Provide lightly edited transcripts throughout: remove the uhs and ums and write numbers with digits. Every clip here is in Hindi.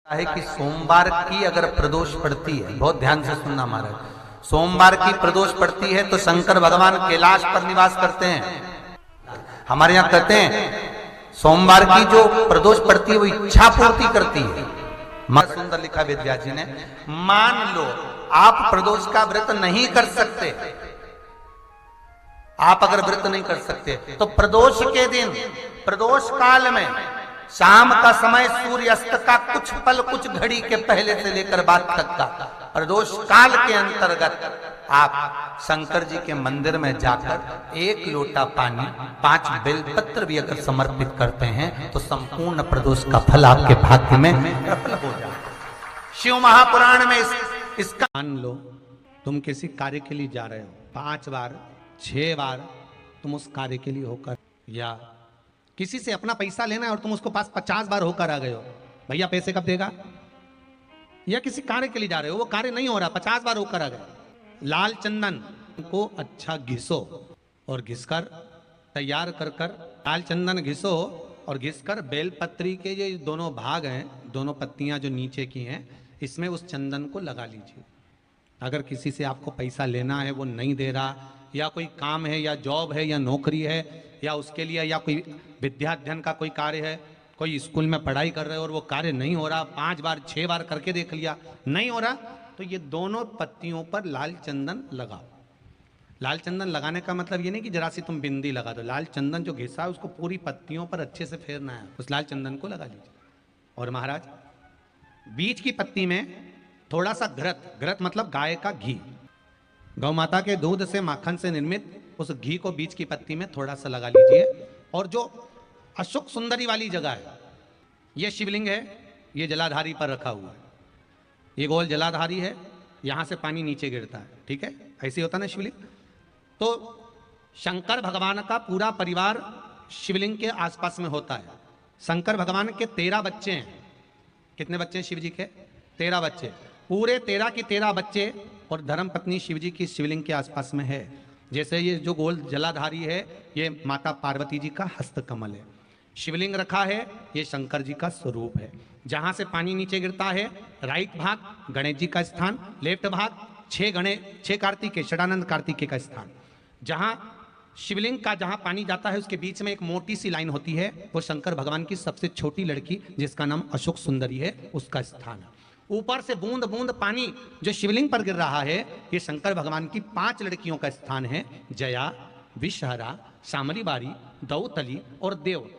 है कि सोमवार की अगर प्रदोष पड़ती है, बहुत ध्यान से सुनना महाराज, सोमवार की प्रदोष पड़ती है तो शंकर भगवान कैलाश पर निवास करते हैं। हमारे यहाँ कहते हैं सोमवार की जो प्रदोष पड़ती है वो इच्छा पूर्ति करती है। सुंदर लिखा वेदव्यास जी ने, मान लो आप प्रदोष का व्रत नहीं कर सकते, आप अगर व्रत नहीं कर सकते तो प्रदोष के दिन, प्रदोष काल में शाम का समय सूर्यास्त का कुछ पल, कुछ घड़ी के पहले से लेकर बाद तक का प्रदोष काल के अंतर्गत आप शंकर जी के मंदिर में जाकर एक लोटा पानी, 5 बेलपत्र भी अगर समर्पित करते हैं तो संपूर्ण प्रदोष का फल आपके भाग्य में प्रबल हो जाए। शिव महापुराण में इसका मान लो तुम किसी कार्य के लिए जा रहे हो, 5 बार 6 बार तुम उस कार्य के लिए होकर, या किसी से अपना पैसा लेना है और तुम उसको पास 50 बार होकर आ गए हो, भैया पैसे कब देगा, या किसी कार्य के लिए जा रहे हो, वो कार्य नहीं हो रहा, 50 बार होकर आ गए, लाल चंदन को अच्छा घिसो और घिसकर तैयार कर कर, लाल चंदन घिसो और घिसकर बेलपत्री के ये दोनों भाग हैं, दोनों पत्तियां जो नीचे की हैं, इसमें उस चंदन को लगा लीजिए। अगर किसी से आपको पैसा लेना है, वो नहीं दे रहा, या कोई काम है या जॉब है या नौकरी है या उसके लिए, या कोई विद्याध्ययन का कोई कार्य है, कोई स्कूल में पढ़ाई कर रहे हो और वो कार्य नहीं हो रहा, 5 बार 6 बार करके देख लिया नहीं हो रहा, तो ये दोनों पत्तियों पर लाल चंदन लगाओ। लाल चंदन लगाने का मतलब ये नहीं कि जरा सी तुम बिंदी लगा दो, लाल चंदन जो घिसा है उसको पूरी पत्तियों पर अच्छे से फेरना है, उस लाल चंदन को लगा लीजिए। और महाराज बीच की पत्ती में थोड़ा सा घृत, घृत मतलब गाय का घी, गौ माता के दूध से माखन से निर्मित उस घी को बीच की पत्ती में थोड़ा सा लगा लीजिए। और जो अशोक सुंदरी वाली जगह है, ये शिवलिंग है, ये जलाधारी पर रखा हुआ है, ये गोल जलाधारी है, यहां से पानी नीचे गिरता है, ठीक है, ऐसे होता ना शिवलिंग। तो शंकर भगवान का पूरा परिवार शिवलिंग के आसपास में होता है। शंकर भगवान के 13 बच्चे हैं। कितने बच्चे हैं शिव जी के? 13 बच्चे, पूरे 13 की 13 बच्चे और धर्म पत्नी शिव जी की शिवलिंग के आसपास में है। जैसे ये जो गोल जलाधारी है, ये माता पार्वती जी का हस्त कमल है, शिवलिंग रखा है, ये शंकर जी का स्वरूप है। जहां से पानी नीचे गिरता है, राइट भाग गणेश जी का स्थान, लेफ्ट भाग 6 कार्तिकेय, षडानंद कार्तिकेय का स्थान। जहां शिवलिंग का जहां पानी जाता है उसके बीच में एक मोटी सी लाइन होती है, वो शंकर भगवान की सबसे छोटी लड़की जिसका नाम अशोक सुंदरी है, उसका स्थान है। ऊपर से बूंद बूंद पानी जो शिवलिंग पर गिर रहा है, ये शंकर भगवान की 5 लड़कियों का स्थान है, जया, विषहरा, शामलीबारी, दौतली और देव।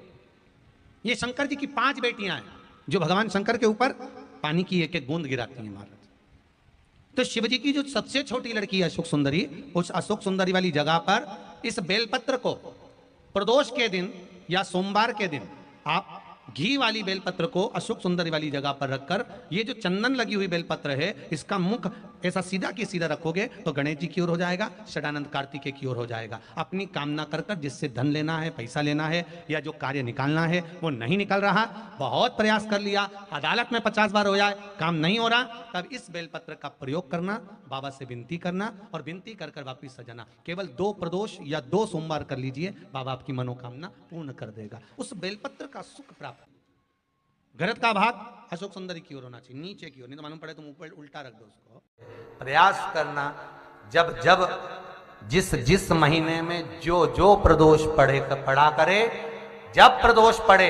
ये शंकर जी की 5 बेटियां हैं जो भगवान शंकर के ऊपर पानी की एक एक बूंद गिराती हैं महाराज। तो शिव जी की जो सबसे छोटी लड़की है अशोक सुंदरी, उस अशोक सुंदरी वाली जगह पर इस बेलपत्र को प्रदोष के दिन या सोमवार के दिन आप घी वाली बेलपत्र को अशोक सुंदरी वाली जगह पर रखकर, ये जो चंदन लगी हुई बेलपत्र है, इसका मुख ऐसा सीधा की सीधा रखोगे तो गणेश जी की ओर हो जाएगा, षडानंद कार्तिकेय की ओर हो जाएगा। अपनी कामना कर कर, जिससे धन लेना है, पैसा लेना है, या जो कार्य निकालना है वो नहीं निकल रहा, बहुत प्रयास कर लिया, अदालत में 50 बार हो जाए, काम नहीं हो रहा, तब इस बेलपत्र का प्रयोग करना, बाबा से विनती करना और विनती कर कर वापिस सजाना। केवल 2 प्रदोष या 2 सोमवार कर लीजिए, बाबा आपकी मनोकामना पूर्ण कर देगा। उस बेलपत्र का सुख प्राप्त। घृत का भाग अशोक सुंदरी की ओर होना चाहिए, नीचे की ओर, नहीं तो मालूम पड़े तुम ऊपर उल्टा रख दो उसको। प्रयास करना, जब जब जिस महीने में जो प्रदोष पड़ा करे, जब प्रदोष पड़े,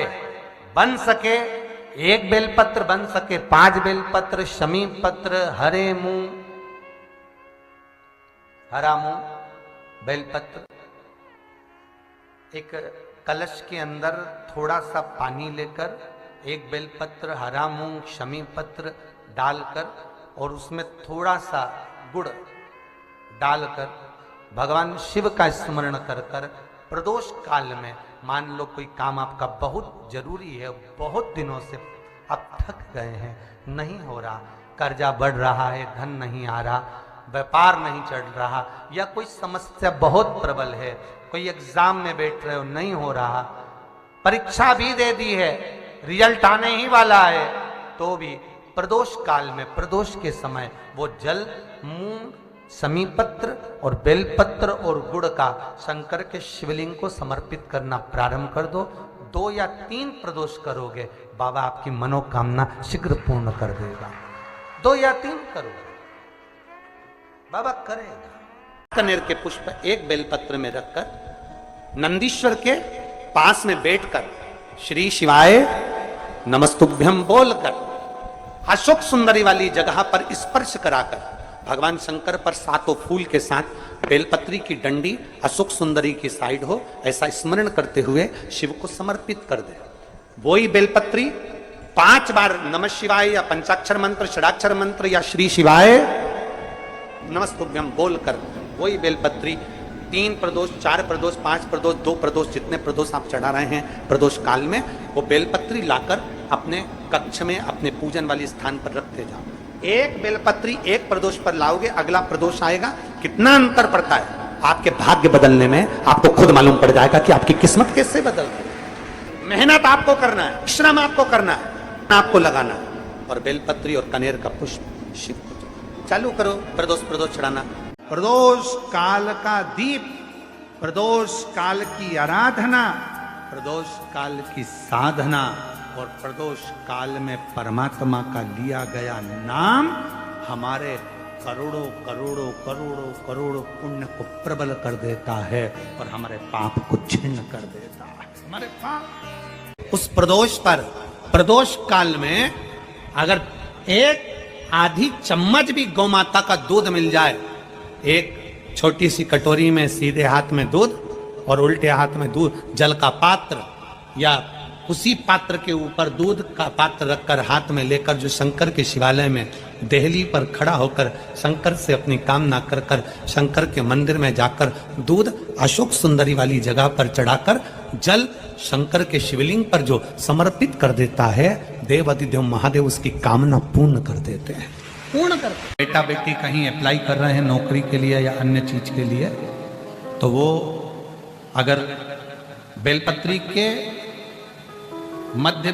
बन सके 1 बेलपत्र, बन सके 5 बेलपत्र, शमी पत्र, हरे मुंह, हरा मुंह बेलपत्र, एक कलश के अंदर थोड़ा सा पानी लेकर 1 बेलपत्र, हरा मूंग, शमी पत्र डालकर और उसमें थोड़ा सा गुड़ डालकर भगवान शिव का स्मरण कर कर प्रदोष काल में, मान लो कोई काम आपका बहुत जरूरी है, बहुत दिनों से आप थक गए हैं, नहीं हो रहा, कर्जा बढ़ रहा है, धन नहीं आ रहा, व्यापार नहीं चढ़ रहा, या कोई समस्या बहुत प्रबल है, कोई एग्जाम में बैठ रहे हो नहीं हो रहा, परीक्षा भी दे दी है, रिजल्ट आने ही वाला है, तो भी प्रदोष काल में, प्रदोष के समय वो जल, मूंग, समीपत्र और बेलपत्र और गुड़ का शंकर के शिवलिंग को समर्पित करना प्रारंभ कर दो। 2 या 3 प्रदोष करोगे, बाबा आपकी मनोकामना शीघ्र पूर्ण कर देगा। 2 या 3 करोगे, बाबा करेगा। कनेर के पुष्प एक बेलपत्र में रखकर नंदीश्वर के पास में बैठकर श्री शिवाय नमस्तुभ्यम बोलकर अशोक सुंदरी वाली जगह पर स्पर्श कराकर भगवान शंकर पर 7 फूल के साथ बेलपत्री की डंडी अशोक सुंदरी की साइड हो, ऐसा स्मरण करते हुए शिव को समर्पित कर दे। वही बेलपत्री 5 बार नमः शिवाय या पंचाक्षर मंत्र, षडाक्षर मंत्र या श्री शिवाय नमस्तुभ्यम बोलकर वही बेलपत्री 3 प्रदोष, 4 प्रदोष, 5 प्रदोष, 2 प्रदोष, जितने प्रदोष आप चढ़ा रहे हैं प्रदोष काल में, वो बेलपत्री लाकर अपने कक्ष में अपने पूजन वाले स्थान पर रखते जाओ। एक बेलपत्री एक प्रदोष पर लाओगे, अगला प्रदोष आएगा, कितना अंतर पड़ता है। आपके भाग्य बदलने में आपको खुद मालूम पड़ जाएगा कि आपकी किस्मत कैसे बदल रही है। मेहनत आपको करना है, श्रम आपको करना है, आपको लगाना है। और बेलपत्री और कनेर का पुष्प शिव को चालू करो, प्रदोष चढ़ाना। प्रदोष काल का दीप, प्रदोष काल की आराधना, प्रदोष काल की साधना और प्रदोष काल में परमात्मा का लिया गया नाम हमारे करोड़ों करोड़ों करोड़ों करोड़ों पुण्य को प्रबल कर देता है और हमारे पाप को छिन्न कर देता है। हमारे पाप उस प्रदोष पर, प्रदोष काल में अगर एक आधी चम्मच भी गौ माता का दूध मिल जाए, एक छोटी सी कटोरी में सीधे हाथ में दूध और उल्टे हाथ में दूध, जल का पात्र या उसी पात्र के ऊपर दूध का पात्र रखकर हाथ में लेकर जो शंकर के शिवालय में देहली पर खड़ा होकर शंकर से अपनी कामना कर कर शंकर के मंदिर में जाकर दूध अशोक सुंदरी वाली जगह पर चढ़ाकर जल शंकर के शिवलिंग पर जो समर्पित कर देता है, देव अधिदेव महादेव उसकी कामना पूर्ण कर देते हैं, पूर्ण कर। बेटा बेटी कहीं अप्लाई कर रहे हैं नौकरी के लिए या अन्य चीज के लिए, तो वो अगर बेलपत्री के मध्य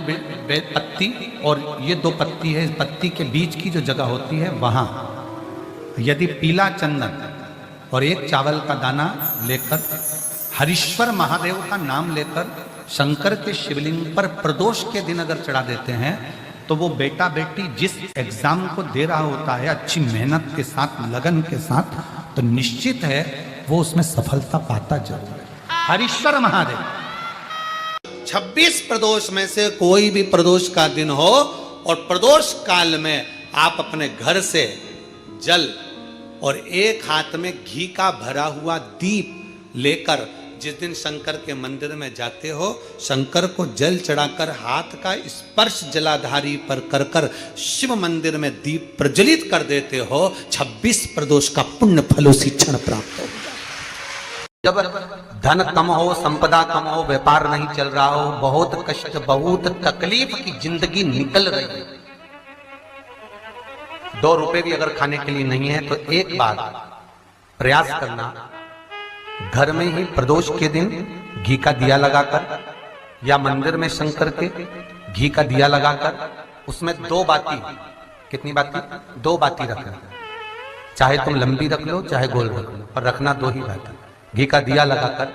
पत्ती और ये 2 पत्ती है, इस पत्ती के बीच की जो जगह होती है वहां यदि पीला चंदन और 1 चावल का दाना लेकर हरीश्वर महादेव का नाम लेकर शंकर के शिवलिंग पर प्रदोष के दिन अगर चढ़ा देते हैं, तो वो बेटा बेटी जिस एग्जाम को दे रहा होता है अच्छी मेहनत के साथ, लगन के साथ, तो निश्चित है वो उसमें सफलता पाता जरूर है। हरीश्वर महादेव 26 प्रदोष में से कोई भी प्रदोष का दिन हो और प्रदोष काल में आप अपने घर से जल और एक हाथ में घी का भरा हुआ दीप लेकर जिस दिन शंकर के मंदिर में जाते हो, शंकर को जल चढ़ाकर हाथ का स्पर्श जलाधारी पर कर कर शिव मंदिर में दीप प्रज्वलित कर देते हो, 26 प्रदोष का पुण्य फल उसी क्षण प्राप्त हो। जब धन कम हो, संपदा कम हो, व्यापार नहीं चल रहा हो, बहुत कष्ट, बहुत तकलीफ की जिंदगी निकल रही है, 2 रुपए भी अगर खाने के लिए नहीं है, तो एक बार प्रयास करना, घर में ही प्रदोष के दिन घी का दिया लगाकर या मंदिर में शंकर के घी का दिया लगाकर उसमें 2 बाती, कितनी बाती? 2 बाती रखना, चाहे तुम लंबी रख लो चाहे गोल रख लो, पर रखना 2 ही बाती। घी का दिया लगाकर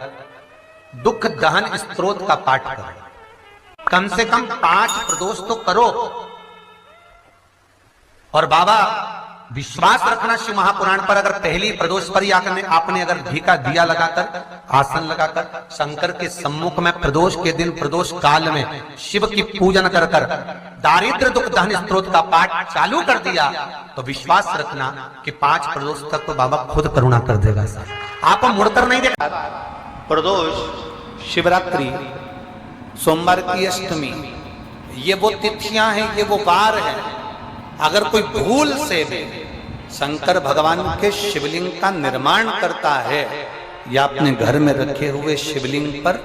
दुख दहन स्तोत्र का पाठ करो, कम से कम 5 प्रदोष तो करो। और बाबा विश्वास रखना शिव महापुराण पर, अगर पहली प्रदोष पर ही आपने अगर घी का दिया लगाकर आसन लगाकर शंकर के सम्मुख में प्रदोष के दिन प्रदोष काल में शिव की पूजन कर कर दारिद्र दुख दहन स्तोत्र का पाठ चालू कर दिया, तो विश्वास रखना कि 5 प्रदोष तक तो बाबा खुद करुणा कर देगा। आप मुड़कर नहीं देखा। प्रदोष, शिवरात्रि, सोमवार की अष्टमी, ये वो तिथियां हैं, ये वो वार है। अगर कोई भूल से भी शंकर भगवान के शिवलिंग का निर्माण करता है या अपने घर में रखे हुए शिवलिंग पर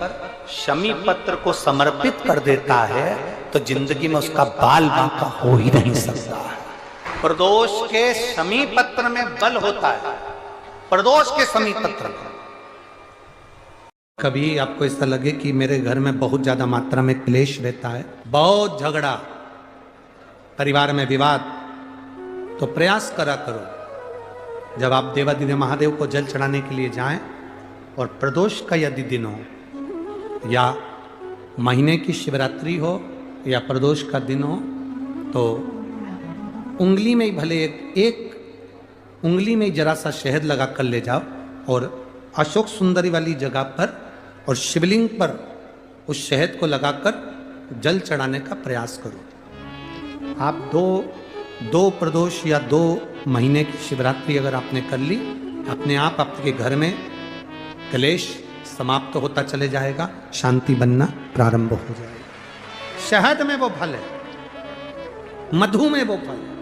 शमी पत्र को समर्पित कर देता है, तो जिंदगी में उसका बाल बांका हो ही नहीं सकता। प्रदोष के शमी पत्र में बल होता है, प्रदोष के शमी पत्र में। कभी आपको ऐसा लगे कि मेरे घर में बहुत ज्यादा मात्रा में क्लेश रहता है, बहुत झगड़ा, परिवार में विवाद, तो प्रयास करा करो जब आप देवादिदेव महादेव को जल चढ़ाने के लिए जाएं और प्रदोष का यदि दिन हो या महीने की शिवरात्रि हो या प्रदोष का दिन हो, तो उंगली में ही भले एक उंगली में ही जरा सा शहद लगा कर ले जाओ और अशोक सुंदरी वाली जगह पर और शिवलिंग पर उस शहद को लगाकर जल चढ़ाने का प्रयास करो। आप दो प्रदोष या 2 महीने की शिवरात्रि अगर आपने कर ली, अपने आप आपके घर में क्लेश समाप्त होता चले जाएगा, शांति बनना प्रारंभ हो जाएगा। शहद में वो फल है, मधु में वो फल है।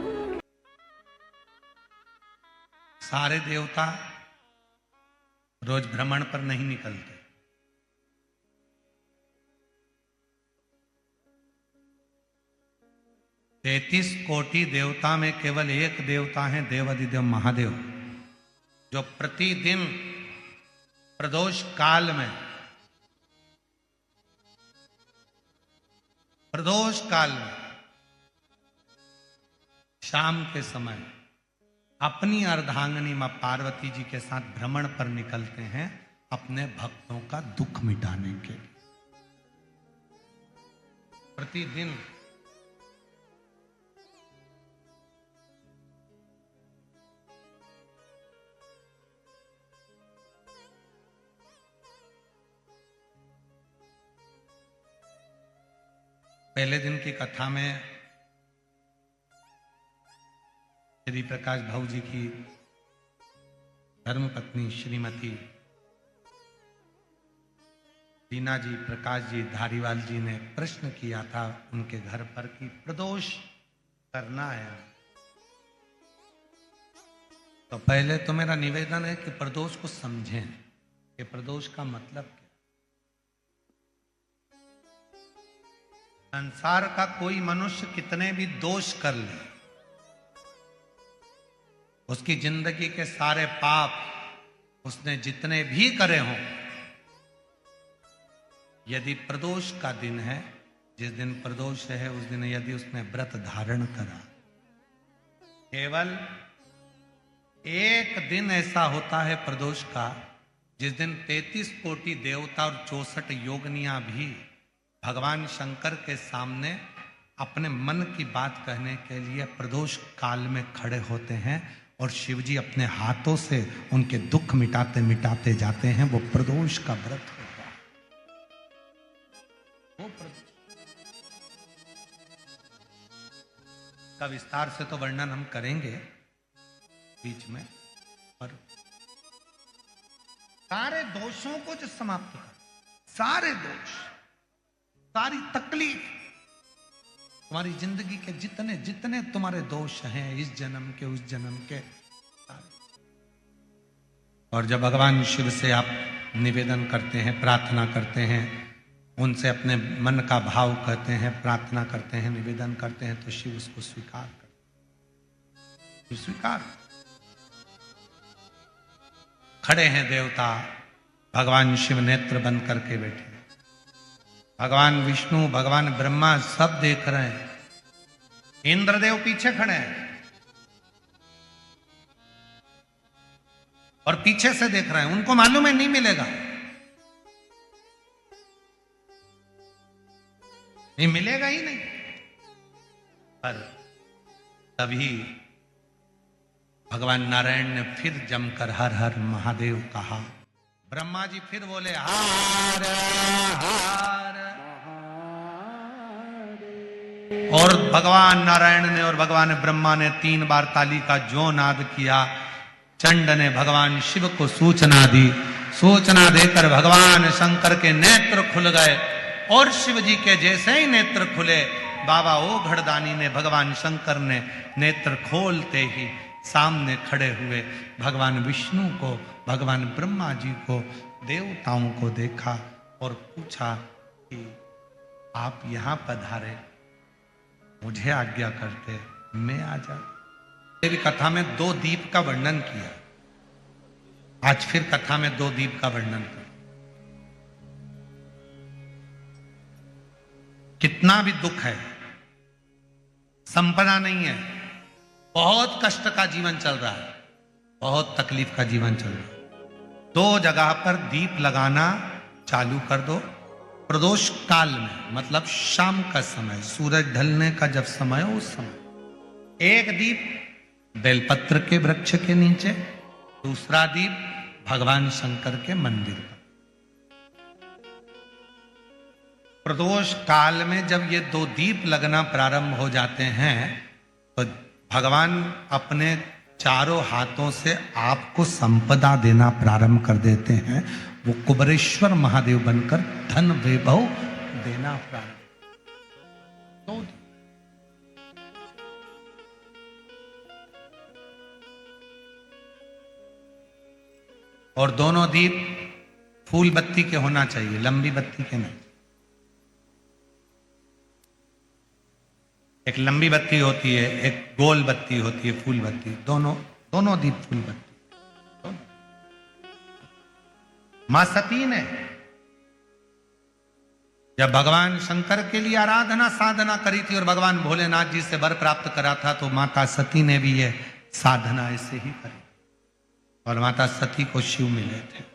सारे देवता रोज भ्रमण पर नहीं निकलते। 33 कोटि देवता में केवल एक देवता है, देवाधिदेव महादेव, जो प्रतिदिन प्रदोष काल में शाम के समय अपनी अर्धांगिनी मां पार्वती जी के साथ भ्रमण पर निकलते हैं, अपने भक्तों का दुख मिटाने के लिए। प्रतिदिन पहले दिन की कथा में श्री प्रकाश भाऊ जी की धर्मपत्नी श्रीमती दीना जी, प्रकाश जी, धारीवाल जी ने प्रश्न किया था उनके घर पर कि प्रदोष करना है, तो पहले तो मेरा निवेदन है कि प्रदोष को समझें कि प्रदोष का मतलब क्या। संसार का कोई मनुष्य कितने भी दोष कर ले, उसकी जिंदगी के सारे पाप उसने जितने भी करे हों, यदि प्रदोष का दिन है, जिस दिन प्रदोष है उस दिन यदि उसने व्रत धारण करा, केवल एक दिन ऐसा होता है प्रदोष का जिस दिन 33 कोटि देवता और 64 योगिनियां भी भगवान शंकर के सामने अपने मन की बात कहने के लिए प्रदोष काल में खड़े होते हैं और शिव जी अपने हाथों से उनके दुख मिटाते मिटाते जाते हैं। वो प्रदोष का व्रत होता है। वो का विस्तार से तो वर्णन हम करेंगे बीच में, पर सारे दोषों को जो समाप्त कर, सारे दोष, सारी तकलीफ, तुम्हारी जिंदगी के जितने जितने तुम्हारे दोष हैं, इस जन्म के उस जन्म के, और जब भगवान शिव से आप निवेदन करते हैं, प्रार्थना करते हैं, उनसे अपने मन का भाव कहते हैं, प्रार्थना करते हैं, निवेदन करते हैं, तो शिव उसको स्वीकार करते, स्वीकार। खड़े हैं देवता, भगवान शिव नेत्र बंद करके बैठे, भगवान विष्णु, भगवान ब्रह्मा सब देख रहे हैं, इंद्रदेव पीछे खड़े हैं और पीछे से देख रहे हैं। उनको मालूम है नहीं मिलेगा, नहीं मिलेगा ही नहीं, पर तभी भगवान नारायण ने फिर जमकर हर हर महादेव कहा। ब्रह्मा जी फिर बोले हर हर, और भगवान नारायण ने और भगवान ब्रह्मा ने 3 बार ताली का जो नाद किया। चंड ने भगवान शिव को सूचना दी, सूचना देकर भगवान शंकर के नेत्र खुल गए, और शिव जी के जैसे ही नेत्र खुले, बाबा ओ घड़दानी ने, भगवान शंकर ने नेत्र खोलते ही सामने खड़े हुए भगवान विष्णु को, भगवान ब्रह्मा जी को, देवताओं को देखा और पूछा कि आप यहां पधारे, मुझे आज्ञा करते मैं आ जाता। देवी कथा में 2 दीप का वर्णन किया, आज फिर कथा में 2 दीप का वर्णन कर। कितना भी दुख है, संपदा नहीं है, बहुत कष्ट का जीवन चल रहा है, बहुत तकलीफ का जीवन चल रहा है, 2 जगह पर दीप लगाना चालू कर दो, प्रदोष काल में मतलब शाम का समय, सूरज ढलने का जब समय हो उस समय एक दीप बेलपत्र के वृक्ष के नीचे, दूसरा दीप भगवान शंकर के मंदिर पर। प्रदोष काल में जब ये दो दीप लगना प्रारंभ हो जाते हैं तो भगवान अपने चारों हाथों से आपको संपदा देना प्रारंभ कर देते हैं। वो कुबरेश्वर महादेव बनकर धन वैभव देना प्रारंभ। तो और दोनों दीप फूल बत्ती के होना चाहिए, लंबी बत्ती के नहीं। एक लंबी बत्ती होती है, एक गोल बत्ती होती है, फूल बत्ती। दोनों दीप फूल बत्ती। मां सती ने जब भगवान शंकर के लिए आराधना साधना करी थी और भगवान भोलेनाथ जी से वर प्राप्त करा था, तो माता सती ने भी यह साधना ऐसे ही करी और माता सती को शिव मिले थे।